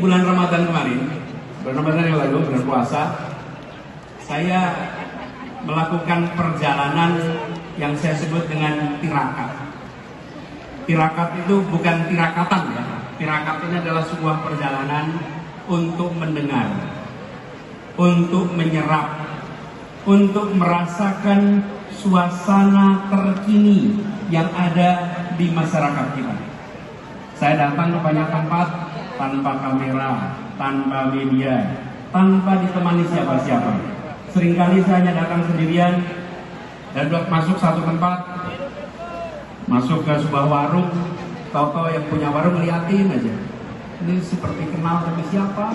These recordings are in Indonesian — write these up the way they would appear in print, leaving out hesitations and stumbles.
bulan Ramadan kemarin, bulan Ramadan yang lalu, bulan puasa, saya melakukan perjalanan yang saya sebut dengan tirakat. Tirakat itu bukan tirakatan ya. Tirakat ini adalah sebuah perjalanan untuk mendengar, untuk menyerap, untuk merasakan suasana terkini yang ada di masyarakat kita. Saya datang ke banyak tempat tanpa kamera, tanpa media, tanpa ditemani siapa-siapa. Seringkali saya hanya datang sendirian dan masuk satu tempat, masuk ke sebuah warung, tahu-tahu yang punya warung ngeliatin aja. Ini seperti kenal tapi siapa?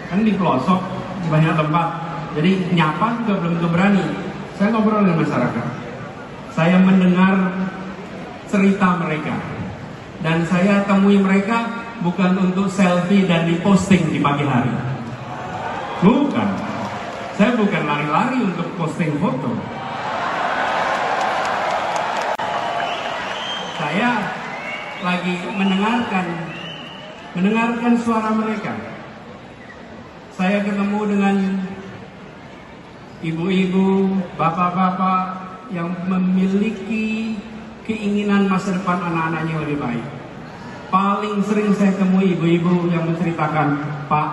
Kan di pelosok di banyak tempat, jadi nyapa juga belum tentu berani. Saya ngobrol dengan masyarakat, saya mendengar cerita mereka, dan saya temui mereka bukan untuk selfie dan diposting di pagi hari. Bukan, saya bukan lari-lari untuk posting foto. Saya lagi mendengarkan suara mereka. Saya ketemu dengan ibu-ibu, bapak-bapak yang memiliki keinginan masa depan anak-anaknya yang lebih baik. Paling sering saya temui ibu-ibu yang menceritakan, Pak,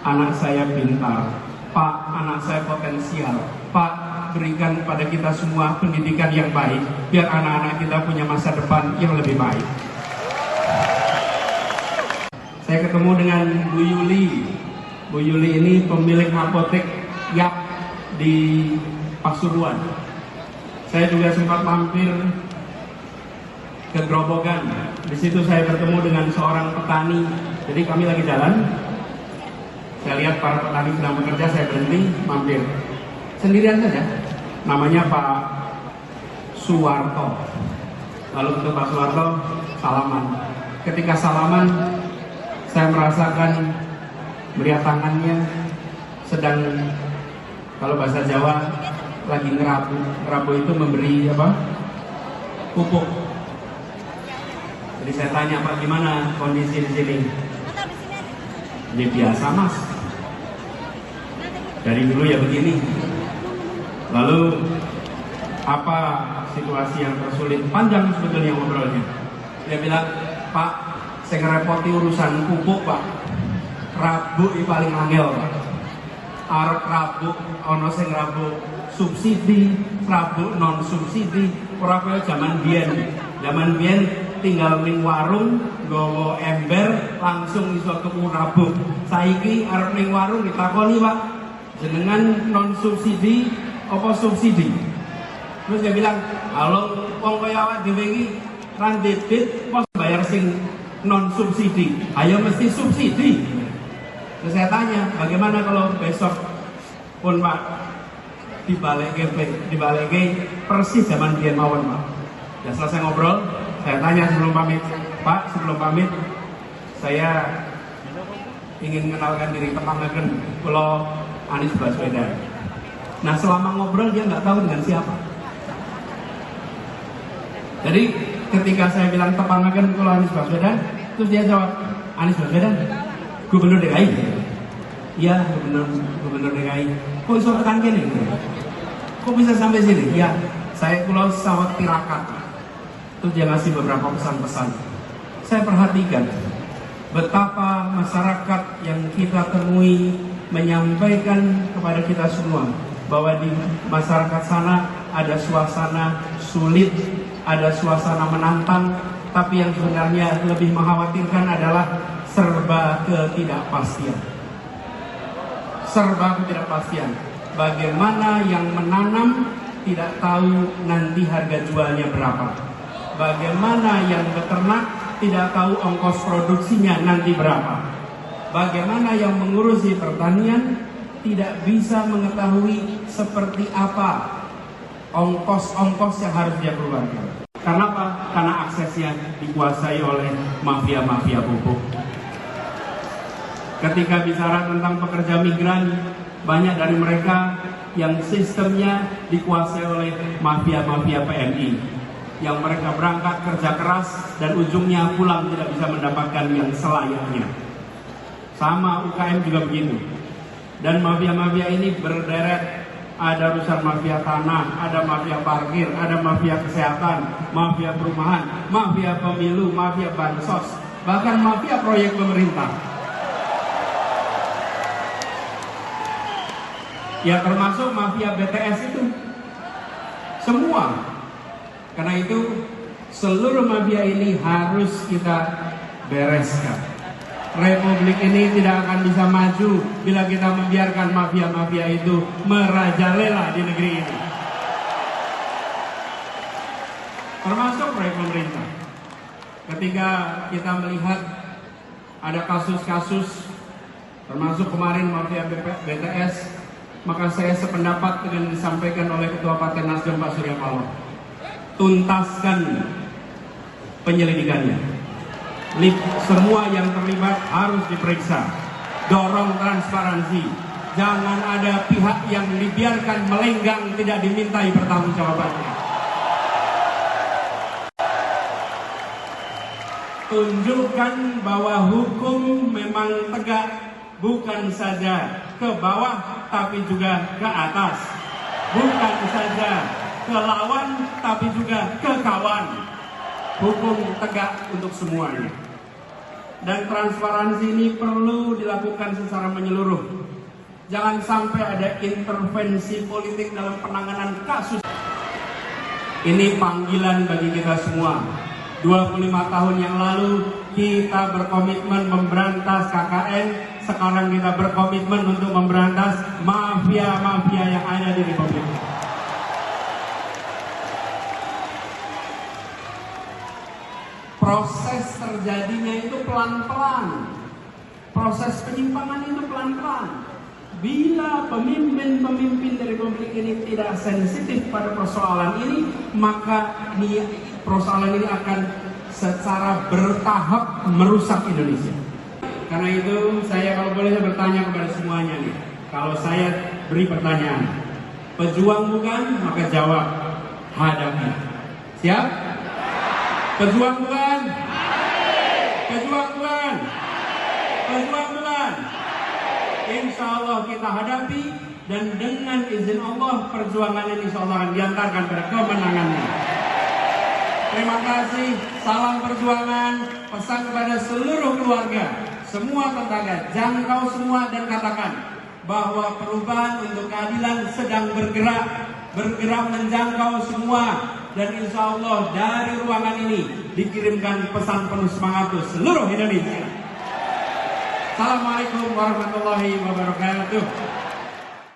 anak saya pintar, Pak, anak saya potensial, Pak, berikan pada kita semua pendidikan yang baik, biar anak-anak kita punya masa depan yang lebih baik. Saya ketemu dengan Bu Yuli. Bu Yuli ini pemilik apotek Yap di Pasuruan. Saya juga sempat mampir ke Grobogan. Di situ saya bertemu dengan seorang petani. Jadi kami lagi jalan, saya lihat para petani sedang bekerja, saya berhenti, mampir. Sendirian saja. Namanya Pak Suwarto. Lalu untuk Pak Suwarto, salaman. Ketika salaman, saya merasakan melihat tangannya sedang, kalau bahasa Jawa, lagi ngerabu. Ngerabu itu memberi apa? Pupuk. Jadi saya tanya, Pak, gimana kondisi di sini? Ini biasa, Mas. Dari dulu ya begini. Lalu apa situasi yang tersulit? Panjang sebetulnya ngobrolnya. Dia bilang, Pak, saya ngerepoti urusan pupuk, Pak. Rabu ini paling angel, Pak. Arep rabu, ono sing rabu subsidi, rabu non subsidi. Ora kaya zaman biyen. Zaman biyen tinggal ning warung, nggawa ember, langsung iso tuku rabu. Saiki arep ning warung ditakoni, Pak, jenengan non subsidi apa subsidi? Terus dia bilang, halo, wong kaya awak dhewe iki ra debit pos bayar sing non subsidi. Ayo mesti subsidi. Terus saya tanya, bagaimana kalau besok pun Pak dibalik persis zaman biyen mawon, Pak. Ya selesai ngobrol, saya tanya sebelum pamit, Pak, sebelum pamit saya ingin mengenalkan diri tepangaken kula Anies Baswedan. Nah selama ngobrol dia nggak tahu dengan siapa. Jadi ketika saya bilang tepangaken kula Anies Baswedan, terus dia jawab, Anies Baswedan, Gubernur DKI. Iya, Gubernur DKI. Kok bisa tekan gini? Kok bisa sampai sini? Ya, saya kula sawet tirakat. Terus dia ngasih beberapa pesan-pesan. Saya perhatikan betapa masyarakat yang kita temui menyampaikan kepada kita semua bahwa di masyarakat sana ada suasana sulit, ada suasana menantang, tapi yang sebenarnya lebih mengkhawatirkan adalah serba ketidakpastian. Serba ketidakpastian. Bagaimana yang menanam tidak tahu nanti harga jualnya berapa. Bagaimana yang beternak tidak tahu ongkos produksinya nanti berapa. Bagaimana yang mengurusi pertanian tidak bisa mengetahui seperti apa ongkos-ongkos yang harus dia keluarkan. Karena apa? Karena aksesnya dikuasai oleh mafia-mafia pupuk. Ketika bicara tentang pekerja migran, banyak dari mereka yang sistemnya dikuasai oleh mafia-mafia PMI. Yang mereka berangkat kerja keras dan ujungnya pulang tidak bisa mendapatkan yang selayaknya. sama UKM juga begitu. Dan mafia-mafia ini berderet, ada urusan mafia tanah, ada mafia parkir, ada mafia kesehatan, mafia perumahan, mafia pemilu, mafia bansos, bahkan mafia proyek pemerintah. Ya termasuk mafia BTS itu. Semua. Karena itu seluruh mafia ini harus kita bereskan. Republik ini tidak akan bisa maju bila kita membiarkan mafia-mafia itu merajalela di negeri ini. Termasuk proyek pemerintah. Ketika kita melihat ada kasus-kasus, termasuk kemarin mafia BTS, maka saya sependapat dengan disampaikan oleh Ketua Partai Nasdem Pak Surya Paloh. Tuntaskan penyelidikannya. Semua yang terlibat harus diperiksa. Dorong transparansi. Jangan ada pihak yang dibiarkan melenggang, tidak dimintai pertanggungjawabannya. Tunjukkan bahwa hukum memang tegak, bukan saja ke bawah tapi juga ke atas. Bukan saja ke lawan tapi juga ke kawan. Hukum tegak untuk semuanya. Dan transparansi ini perlu dilakukan secara menyeluruh. Jangan sampai ada intervensi politik dalam penanganan kasus. Ini panggilan bagi kita semua. 25 tahun yang lalu kita berkomitmen memberantas KKN. Sekarang kita berkomitmen untuk memberantas mafia-mafia yang ada di Republik. Proses terjadinya itu pelan-pelan. Proses penyimpangan itu pelan-pelan. Bila pemimpin-pemimpin dari Republik ini tidak sensitif pada persoalan ini, maka persoalan ini akan secara bertahap merusak Indonesia. Karena itu saya kalau boleh bertanya kepada semuanya nih. Kalau saya beri pertanyaan, pejuang bukan? Maka jawab, hadapi. Siap? Pejuang bukan? Pejuang bukan? Pejuang bukan? Insya Allah kita hadapi, dan dengan izin Allah perjuangan ini insya Allah akan diantarkan pada kemenangannya. Terima kasih, salam perjuangan, pesan kepada seluruh keluarga, semua tetangga, jangkau semua dan katakan bahwa perubahan untuk keadilan sedang bergerak menjangkau semua. Dan insya Allah dari ruangan ini dikirimkan pesan penuh semangat ke seluruh Indonesia. Assalamualaikum warahmatullahi wabarakatuh.